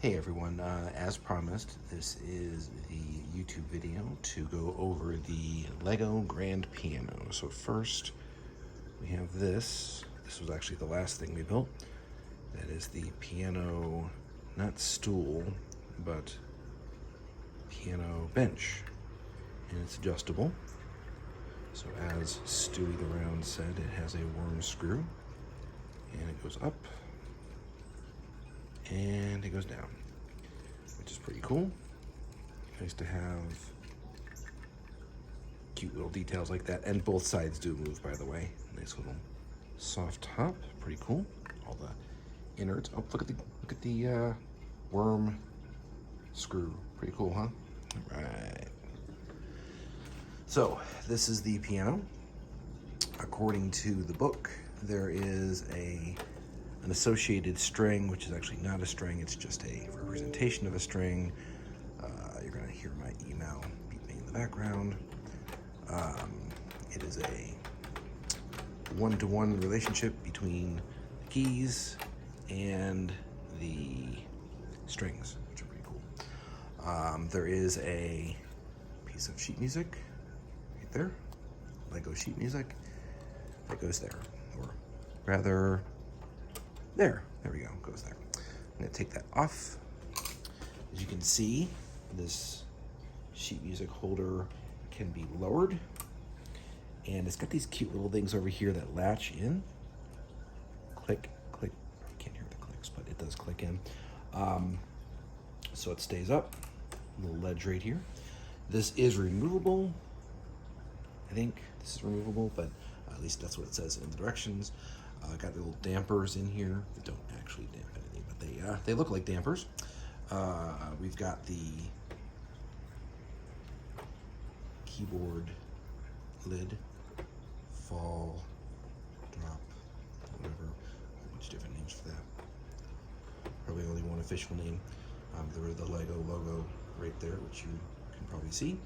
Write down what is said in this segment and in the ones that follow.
Hey everyone, as promised, this is the YouTube video to go over the Lego Grand Piano. So first, we have this. This was actually the last thing we built. That is the piano, not stool, but piano bench. And it's adjustable. So as Stewie the Round said, it has a worm screw. And it goes up. And it goes down, which is pretty cool. Nice to have cute little details like that. And both sides do move, by the way. Nice little soft top, pretty cool. All the innards. Oh, look at the worm screw. Pretty cool, huh? All right. So this is the piano. According to the book, there is an associated string, which is actually not a string, it's just a representation of a string. You're gonna hear my email beeping in the background. It is a one-to-one relationship between the keys and the strings, which are pretty cool. There is a piece of sheet music right there, Lego sheet music, that goes there, or rather, there we go, goes there. I'm gonna take that off. As you can see, this sheet music holder can be lowered, and it's got these cute little things over here that latch in. Click, click, you can't hear the clicks, but it does click in. So it stays up, little ledge right here. This is removable. I think this is removable, but at least that's what it says in the directions. Got little dampers in here that don't actually damp anything, but they look like dampers. We've got the keyboard lid, fall, drop, whatever. A whole bunch of different names for that. Probably only one official name. There is the Lego logo right there, which you can probably see.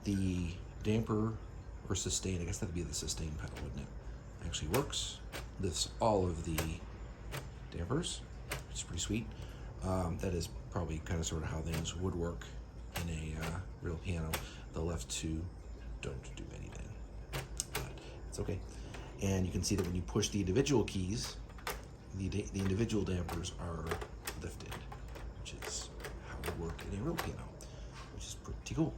The damper or sustain, I guess that'd be the sustain pedal, wouldn't it? Actually works, lifts all of the dampers, which is pretty sweet. That is probably kind of sort of how things would work in a real piano. The left two don't do anything, but it's okay. And you can see that when you push the individual keys, the individual dampers are lifted, which is how it would work in a real piano, which is pretty cool.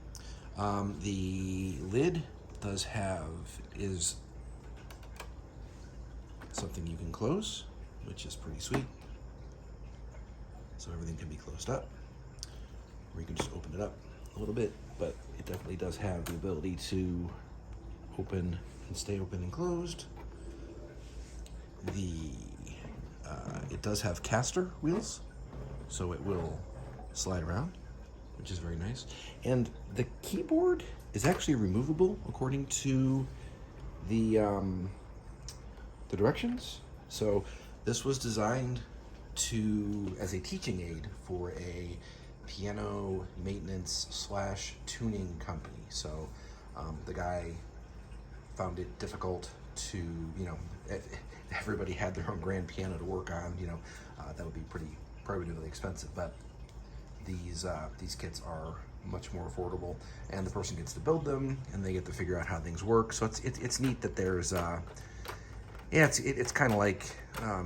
The lid is something you can close, which is pretty sweet. So everything can be closed up, or you can just open it up a little bit, but it definitely does have the ability to open and stay open and closed. It does have caster wheels, so it will slide around, which is very nice. And the keyboard is actually removable according to the directions. So this was designed as a teaching aid for a piano maintenance / tuning company. So the guy found it difficult to, if everybody had their own grand piano to work on, that would be pretty prohibitively expensive. But these kits are much more affordable, and the person gets to build them, and they get to figure out how things work. So it's neat that there's it's kind of like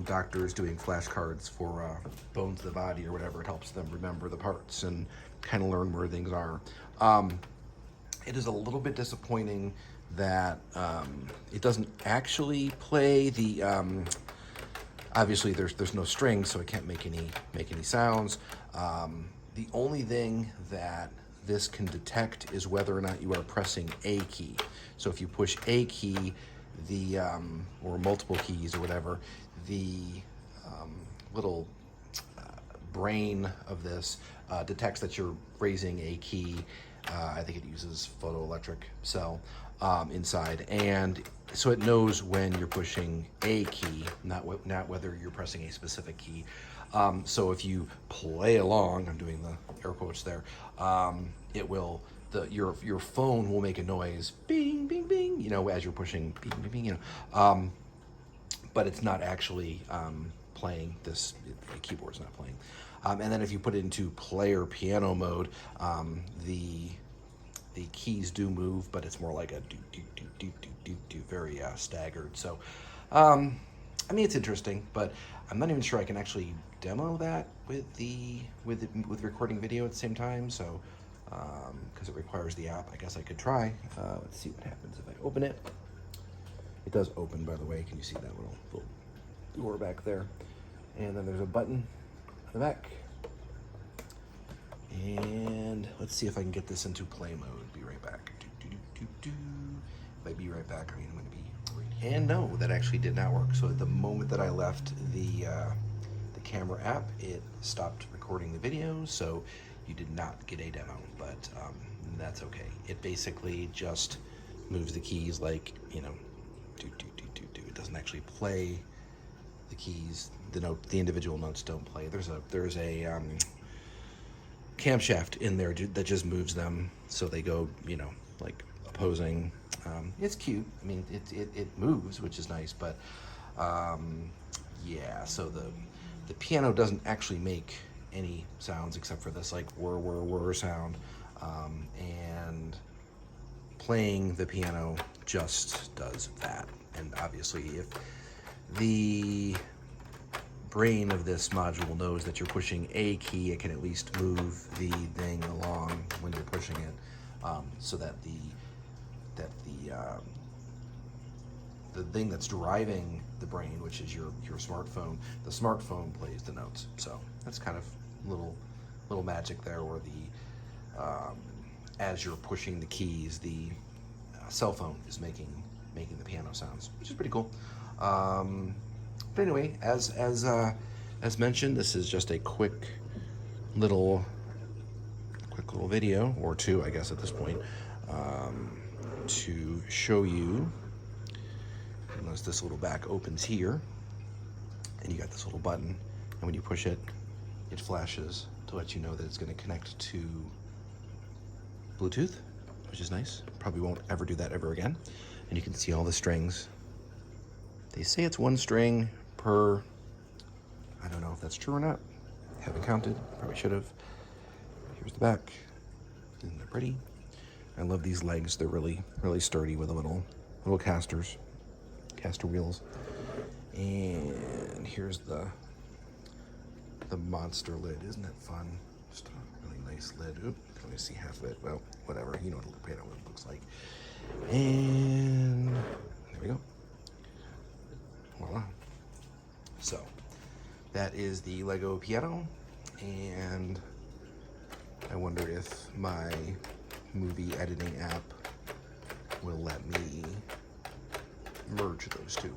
doctors doing flashcards for bones of the body or whatever. It helps them remember the parts and kind of learn where things are. It is a little bit disappointing that it doesn't actually play the. Obviously, there's no strings, so it can't make any sounds. The only thing that this can detect is whether or not you are pressing a key. So if you push a key, or multiple keys or whatever, the little brain of this detects that you're raising a key. I think it uses photoelectric cell inside, and so it knows when you're pushing a key, not whether you're pressing a specific key. So if you play along, I'm doing the air quotes there, it will, your phone will make a noise, bing, bing, bing, as you're pushing, bing, bing, bing, but it's not actually playing. This the keyboard's not playing. And then if you put it into player piano mode, the keys do move, but it's more like a do do do do do do do, very staggered. So, I mean, it's interesting, but I'm not even sure I can actually demo that with recording video at the same time. So, because it requires the app, I guess I could try. Let's see what happens if I open it. It does open, by the way. Can you see that little door back there? And then there's a button on the back. And let's see if I can get this into play mode. Be right back. If I be right back, I mean I'm going to be right. And no, that actually did not work. So at the moment that I left the camera app, it stopped recording the video. So you did not get a demo, but that's okay. It basically just moves the keys like, you know, do. It doesn't actually play the keys. The individual notes don't play. There's a camshaft in there that just moves them so they go, you know, like opposing. It's cute. I mean, it moves, which is nice, but yeah. So the piano doesn't actually make any sounds except for this like whir sound, and playing the piano just does that. And obviously, if the brain of this module knows that you're pushing a key, it can at least move the thing along when you're pushing it, so that the thing that's driving the brain, which is your smartphone, the smartphone plays the notes. So that's kind of little magic there, where as you're pushing the keys, the cell phone is making the piano sounds, which is pretty cool. But anyway, as mentioned, this is just a quick little video, or two, I guess, at this point, to show you. Notice this little back opens here, and you got this little button, and when you push it, it flashes to let you know that it's going to connect to Bluetooth, which is nice. Probably won't ever do that ever again. And you can see all the strings. They say it's one string per, I don't know if that's true or not. Haven't counted, probably should have. Here's the back. Isn't that pretty? I love these legs. They're really sturdy with a little caster wheels. And here's the monster lid. Isn't that fun? Just a really nice lid. Oop, can only see half of it. Well, whatever. You know what a piano lid looks like. And there we go. Voila. So that is the Lego piano, and I wonder if my movie editing app will let me merge those two.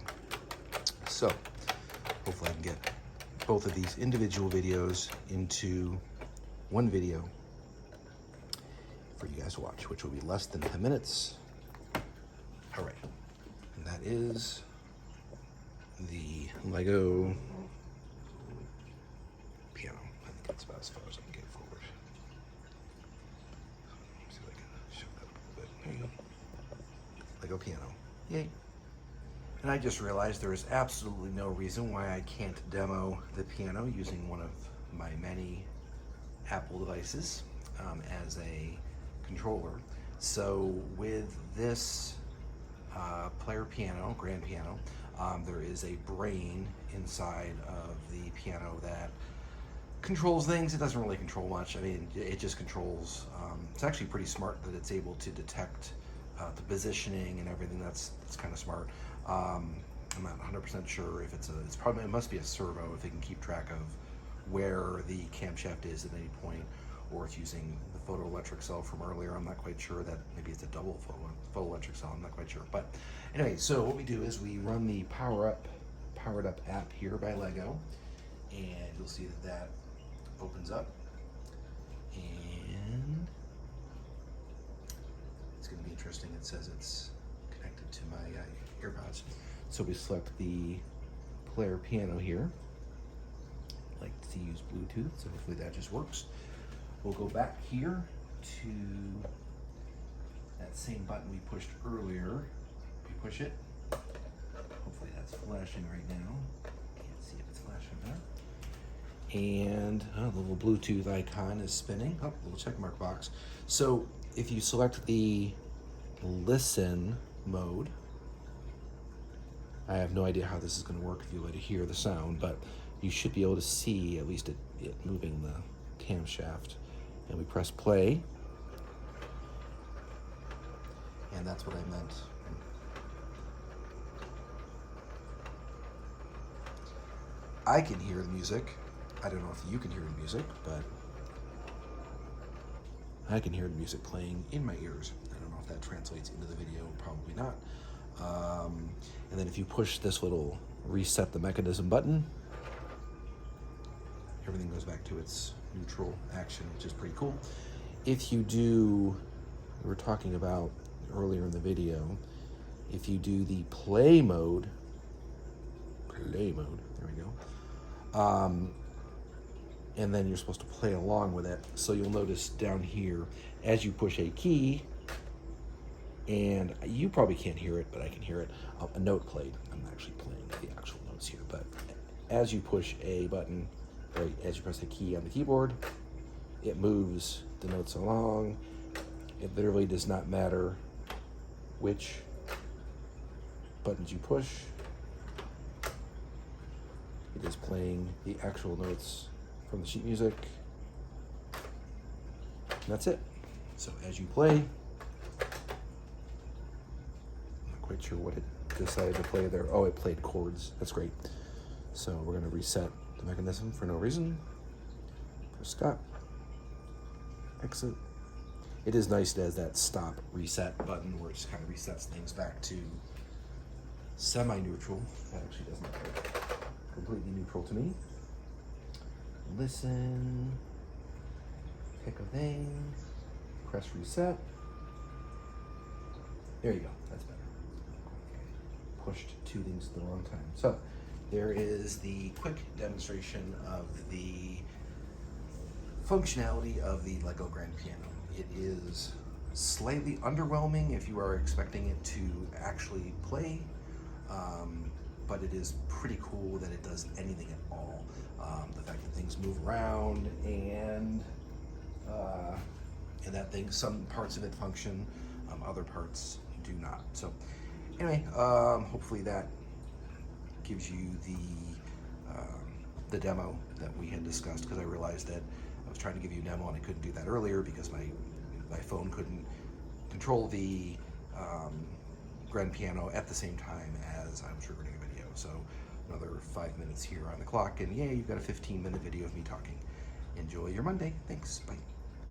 So hopefully I can get both of these individual videos into one video for you guys to watch, which will be less than 10 minutes. All right, and that is the Lego piano. I think that's about as far as I can get forward. See if I can show that up a little bit. There you go. Lego piano. Yay. And I just realized there is absolutely no reason why I can't demo the piano using one of my many Apple devices as a controller. So with this player piano, grand piano, there is a brain inside of the piano that controls things. It doesn't really control much. I mean, it just controls. It's actually pretty smart that it's able to detect the positioning and everything. That's kind of smart. I'm not 100% sure if it must be a servo if it can keep track of where the camshaft is at any point, or it's using the photoelectric cell from earlier. I'm not quite sure. That maybe it's a double photoelectric cell. I'm not quite sure. But anyway, so what we do is we run the Powered Up app here by Lego, and you'll see that opens up, and it's going to be interesting. It says it's connected to my earpods. So we select the player piano here. I like to use Bluetooth, so hopefully that just works. We'll go back here to that same button we pushed earlier. We push it. Hopefully that's flashing right now. Can't see if it's flashing And the little Bluetooth icon is spinning. Oh, little check mark box. So if you select the listen mode, I have no idea how this is going to work if you let it hear the sound, but you should be able to see at least it moving the camshaft. And we press play. And that's what I meant. I can hear the music. I don't know if you can hear the music, but I can hear the music playing in my ears. I don't know if that translates into the video, probably not. And then if you push this little reset the mechanism button, everything goes back to its neutral action, which is pretty cool. If you do, we were talking about earlier in the video, if you do the play mode, there we go, and then you're supposed to play along with it. So you'll notice down here, as you push a key, and you probably can't hear it, but I can hear it, a note played. I'm actually playing the actual notes here, but as you push a button, right, as you press the key on the keyboard, it moves the notes along. It literally does not matter which buttons you push. It is playing the actual notes from the sheet music. And that's it. So as you play, I'm not quite sure what it decided to play there. Oh, it played chords. That's great. So we're going to reset the mechanism for no reason. Press stop. Exit. It is nice it has that stop reset button where it just kind of resets things back to semi-neutral. That actually doesn't look completely neutral to me. Listen, pick a thing, press reset. There you go, that's better. Pushed two things at the wrong time. So there is the quick demonstration of the functionality of the Lego Grand Piano. It is slightly underwhelming if you are expecting it to actually play, but it is pretty cool that it does anything at all. The fact that things move around and that some parts of it function, other parts do not. So anyway, hopefully that gives you the demo that we had discussed, because I realized that I was trying to give you a demo and I couldn't do that earlier because my phone couldn't control the grand piano at the same time as I was recording a video. So another 5 minutes here on the clock, and yay, you've got a 15-minute video of me talking. Enjoy your Monday. Thanks. Bye.